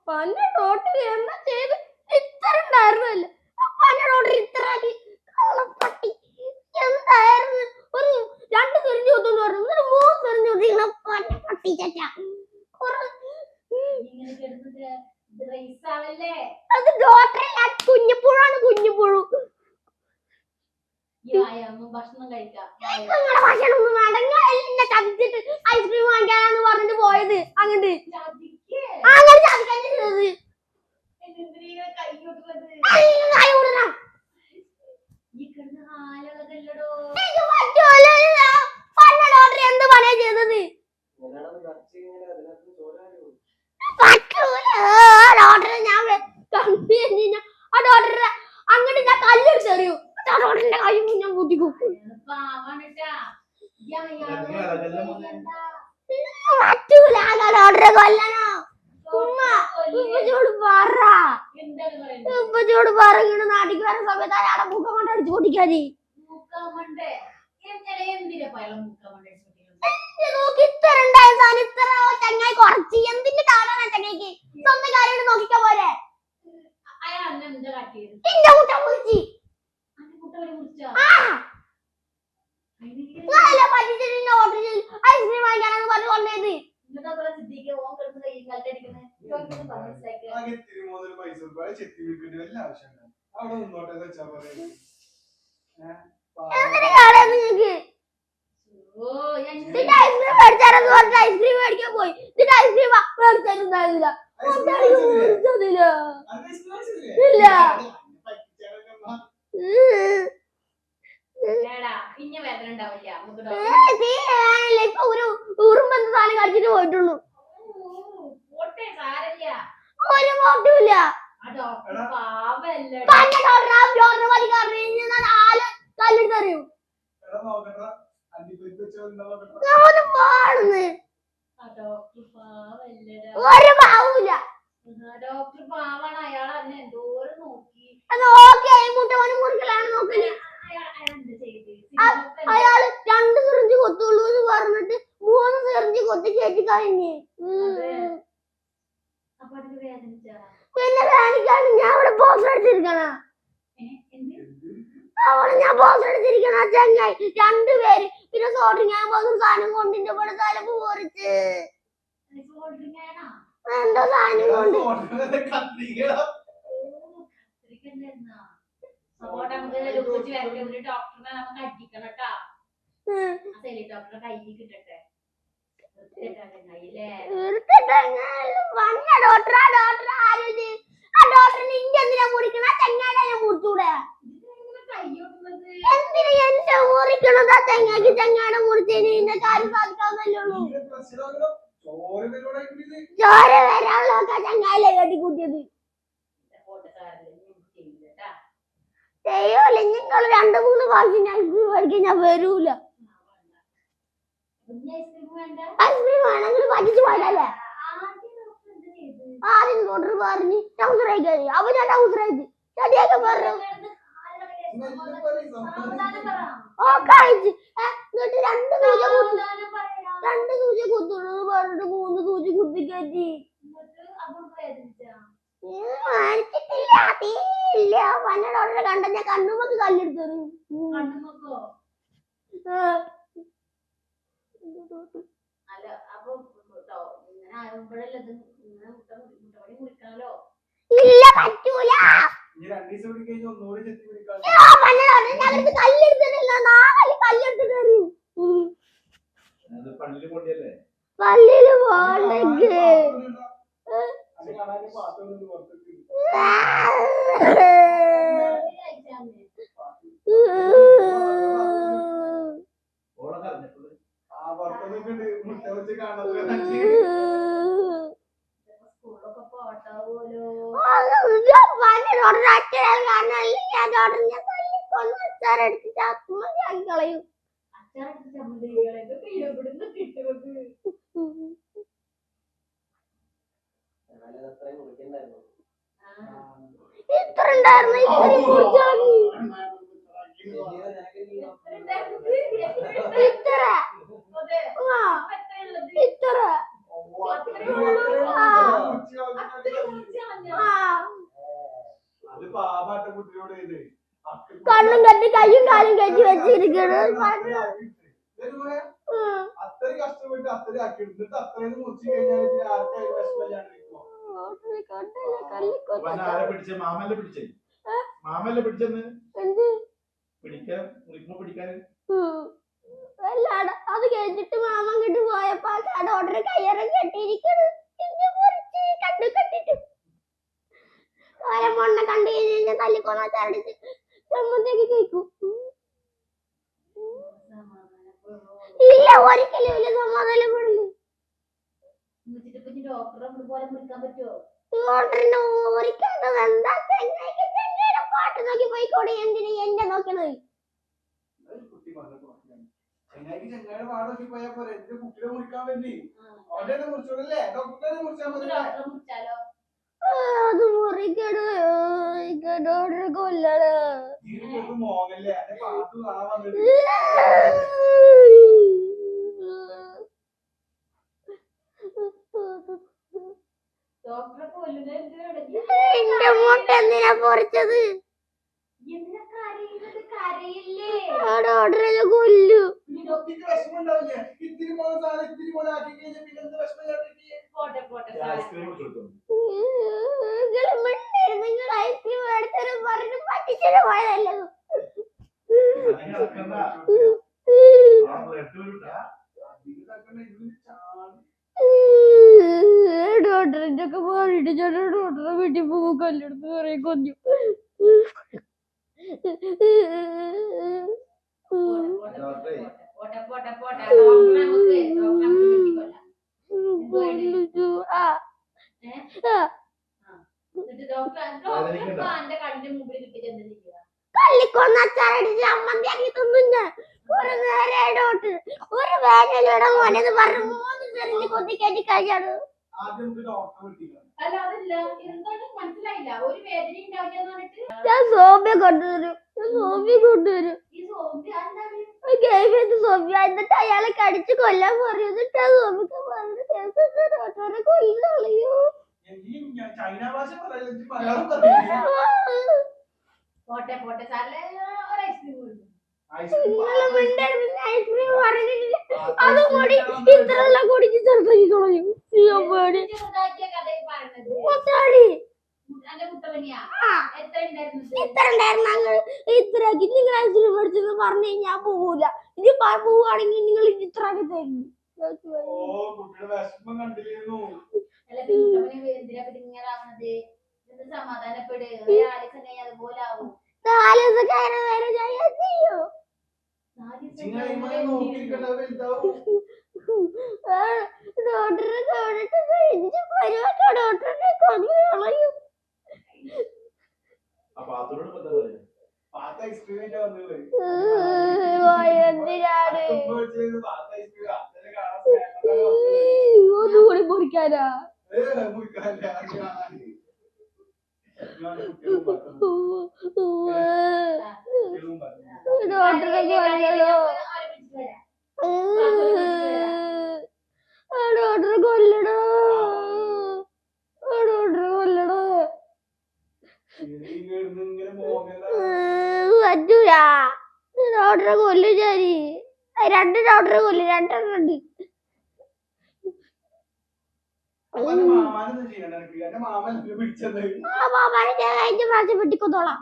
പന്ന doctor എന്താ ചെയ്ത് ഇത്ര ഉണ്ടായിരുന്നല്ലേ പന്ന ഡോക്ടർ ഇത്ര പട്ടി എന്തായിരുന്നു ഒരു 2 തിരിഞ്ഞു കൊന്നു പറഞ്ഞു 3 തിരിഞ്ഞു കൊണ്ടിരിക്കണം പന്ന പട്ടി ചേച്ച അത് ഡോക്ടറല്ല കുഞ്ഞിപ്പുഴാണ് കുഞ്ഞിപ്പുഴു ഭക്ഷണം കഴിക്കാം ഭക്ഷണം ഒന്നും വേണ്ട ഞാൻ എന്നെ ചതിച്ചിട്ട് ഐസ്ക്രീം വാങ്ങിക്കാനാന്ന് പറഞ്ഞിട്ട് പോയത് അങ്ങോട്ട് അങ്ങനെ ചതിക്കാൻ ചെയ്തത് എന്ത് പണിയാ ചെയ്തത് ഡോക്ടറെ ഞാൻ ആ ഡോക്ടറെ അങ്ങോട്ട് ഞാൻ കല്ലെടുത്തെറിയൂ ഡോക്ടറിന്റെ കൈ ഞാൻ കൂട്ടിക്കും പറ്റൂല ഡോക്ടറെ കൊല്ലണോ ഉമ്മച്ചോട് പറ ഉമ്മച്ചോട് പറയണ നാട്ടിക്ക് വരുന്ന സമയത്ത് അയാളെ മുഖം കൊണ്ട് അടിച്ചു പൊട്ടിക്കാതി ചങ്ങായി കുറച്ച് എന്തിന്റെ കാലാണ് ചങ്ങായിക്ക് സ്വന്തം കാര്യം നോക്കിക്കാൻ പോരെ എന്റെ കുട്ട വിളിച്ച് ഐസ്ക്രീം വാങ്ങിക്കാനെന്ന് പറഞ്ഞു കൊണ്ടേത് ഐസ്ക്രീം മേടിക്കാൻ പോയി ഐസ്ക്രീം മേടിച്ചിട്ടുണ്ടായിരുന്നില്ല ഇല്ല ഇപ്പൊ ഒരു ഉറുമ്പെന്ന സാധനം കടിച്ചിട്ട് പോയിട്ടുള്ളൂ ഒരു മോട്ടുമില്ല കല്ലെടുത്തറിയും ഒരു പാവൂല ഡോക്ടർ പാവാണ് അയാൾ അന്നെ എന്തോരം നോക്കി മുട്ടവനും മുറിക്കലാണ് നോക്കല് അയാള് 2 സിറിഞ്ച് കൊത്തുള്ളൂ എന്ന് പറഞ്ഞിട്ട് 3 സിറിഞ്ച് കൊത്തി കയറ്റി കഴിഞ്ഞ് പിന്നെ വേദനിക്കാണ് ഞാൻ അവിടെ പോസ്റ്റ് അടിച്ചിരിക്കണ അവിടെ ഞാൻ പോസ്റ്റ് അടിച്ചിരിക്കണ ചങ്ങായി 2 പേര് പിന്നെ സോൾഡറിങ് ഞാൻ പോകുന്ന സാധനം കൊണ്ടിന്റെ ഇവിടെ തലപ്പ് പോറിച്ച് എന്താ സാധനം കൊണ്ട് എന്തിനാ മുറിക്കണ ചെങ്ങാടെ ഞാൻ മുറിച്ചൂടെ എന്തിനാ എന്റെ മുറിക്കണതാ ചെങ്ങാക്ക് ചെങ്ങാടെ മുറിച്ചതിന് ഇന്ന കാര്യം സാധിക്കാവുന്നല്ലേ ഉള്ളൂ ചോര വരാനുള്ളതൊക്കെ ചങ്ങായിലെ കെട്ടിക്കൂട്ടിയത് ചെയ്യൂല നിങ്ങൾ 2-3 പ്രാവശ്യം ഐസ്ക്രീം മേടിക്കാൻ ഞാൻ വരൂല ഐസ്ക്രീം വേണമെങ്കിൽ പറ്റിച്ചു പോയതല്ലേ ആദ്യം ഡോക്ടർ പറഞ്ഞു ടൗസറായി കയറി അപ്പൊ ഞാൻ ടൗസറായിട്ട് ചെടിയൊക്കെ പറഞ്ഞു കഴിച്ച് എന്നിട്ട് 2 സൂചി കുത്തുള്ളൂ പറഞ്ഞിട്ട് 3 സൂചി കുത്തി കയറ്റി ഇല്ല പന്നോടെ കണ്ട ഞാൻ കണ്ണുമൊക്കെ കല്ലെടുത്തു ഇല്ല പറ്റൂല കല്ലെടുത്തിട്ടില്ല 4 കല്ലെടുത്തിട്ട് അറിയൂ പള്ളിയില് പോണ്ടെങ്കിൽ കളയും ഇത്ര ഉണ്ടായിരുന്നു ഇത്ര ആ അത് പാവാട്ട കുട്ടിയോട് ഇത് കണ്ണും കെട്ടി കയ്യും കാലും കെട്ടി വെച്ചിരിക്കണ് അത്രയും കഷ്ടപ്പെട്ട് അത്രയും ആക്കി എന്നിട്ട് അത്രയും മുറിച്ച് കഴിഞ്ഞാൽ ആർക്കായി വിഷമില്ലാണ്ടിരിക്കുമോ? ആരെ പിടിച്ചേ? മാമല്ലേ പിടിച്ചേ? മാമല്ലേ പിടിച്ചെന്ന് പിടിക്കാൻ പിടിക്കാൻ അത് കഴിഞ്ഞിട്ട് മാമ അങ്ങോട്ട് പോയപ്പോ ഓർഡർ കയ്യറം കെട്ടിയിരിക്കണ് കണ്ടു കെട്ടിട്ട് മണ്ണ കണ്ടു കഴിഞ്ഞാൽ തല്ലിക്കൊന്ന ചരടിച്ച് ചമ്മന്തിയൊക്കെ കഴിക്കും. ഇല്ല ഒരിക്കലും ഇല്ല സമാധാനപ്പെടില്ല. ഡോക്ടറിന് ഓരിക്കേണ്ടത് എന്താ? ചെങ്ങയുടെ പാട്ട് നോക്കി പോയിക്കോടെ, എന്തിനാ എന്നെ നോക്കണത്? ചെങ്ങായിക്ക് ചെങ്ങായുടെ പാടൊക്കെ പോയാ പോലെ എന്റെ കുട്ടിയെ മുറിക്കാൻ വേണ്ടി അവിടെ മുറിച്ചോടല്ലേ? ഡോക്ടറെ മുറിച്ചാൽ മതി. അത് മുറിക്കണ് ഡോക്ടർ കൊല്ലണ മോങ്ങല്ലേ എന്റെ പാട്ട് കാണാൻ വന്നിട്ട് എന്റെ മുട്ട എന്തിനാ പൊറിച്ചത്? ഡോക്ടറെ കൊല്ലു. ഇത്തിരി പോലെ സാധനം ഇത്തിരി പോലെ ആക്കി കഴിഞ്ഞാൽ പിന്നെ എന്ത് വിഷമം? നിങ്ങൾ ഐസ്ക്രീം എടുത്തരും പറഞ്ഞു പറ്റിച്ചിട്ട് പോയതല്ലോ. ഡോക്ടറിന്റെ ഒക്കെ മാറിയിട്ട് ചേട്ടാ ഡോക്ടറെ വീട്ടിൽ പോകും കല്ലെടുത്ത് കുറെ കൊഞ്ഞു. കള്ളിക്കൊന്ന അച്ചാറടിച്ച് ചമ്മന്തിയാക്കി തിന്നുന്ന ഒരു നേരെ ഡോക്ടർ ഒരു വേനലിടം പോലെന്ന് പറഞ്ഞു 3 സെന്റിൽ കൊത്തിക്കയറ്റി കഴിയാണ്. ഞാൻ സോമ്യ കൊണ്ടുവരും സോമ്യ എന്നിട്ട് അയാളെ കടിച്ച് കൊല്ലാൻ പറയും. എന്നിട്ട് ആ സോമ്യക്ക് ഡോക്ടറെ കൊല്ലു. അതും കൂടി ഇത്രയുള്ള കുടിച്ച് ചെറുതാക്കി കളയും. ഇത്രയാക്കി നിങ്ങൾ ഐസ്ക്രീം മേടിച്ചെന്ന് പറഞ്ഞു കഴിഞ്ഞാൽ പോകൂല. ഇനി പോവുകയാണെങ്കിൽ നിങ്ങൾ ഇത്രയാക്കി തരുന്നു. ഡോക്ടറെ കാണട്ടെ ഡോക്ടറിനെ കൊന്നു കളയും. എന്തിനാണ് ഒന്നുകൂടി മുറിക്കാനാ? ഡോക്ടറെ കൊല്ലണോ? ഡോക്ടറെ കൊല്ലണോ? ഡോക്ടറെ കൊല്ലണോ? പറ്റൂല. ഡോക്ടറെ കൊല്ലു ഞാന്. 2 ഡോക്ടറെ കൊല്ലു. 2 ഉണ്ട്. മാമാനെ ഞാൻ കഴിഞ്ഞ പ്രാവശ്യം വെട്ടിക്കൊന്നോളാം.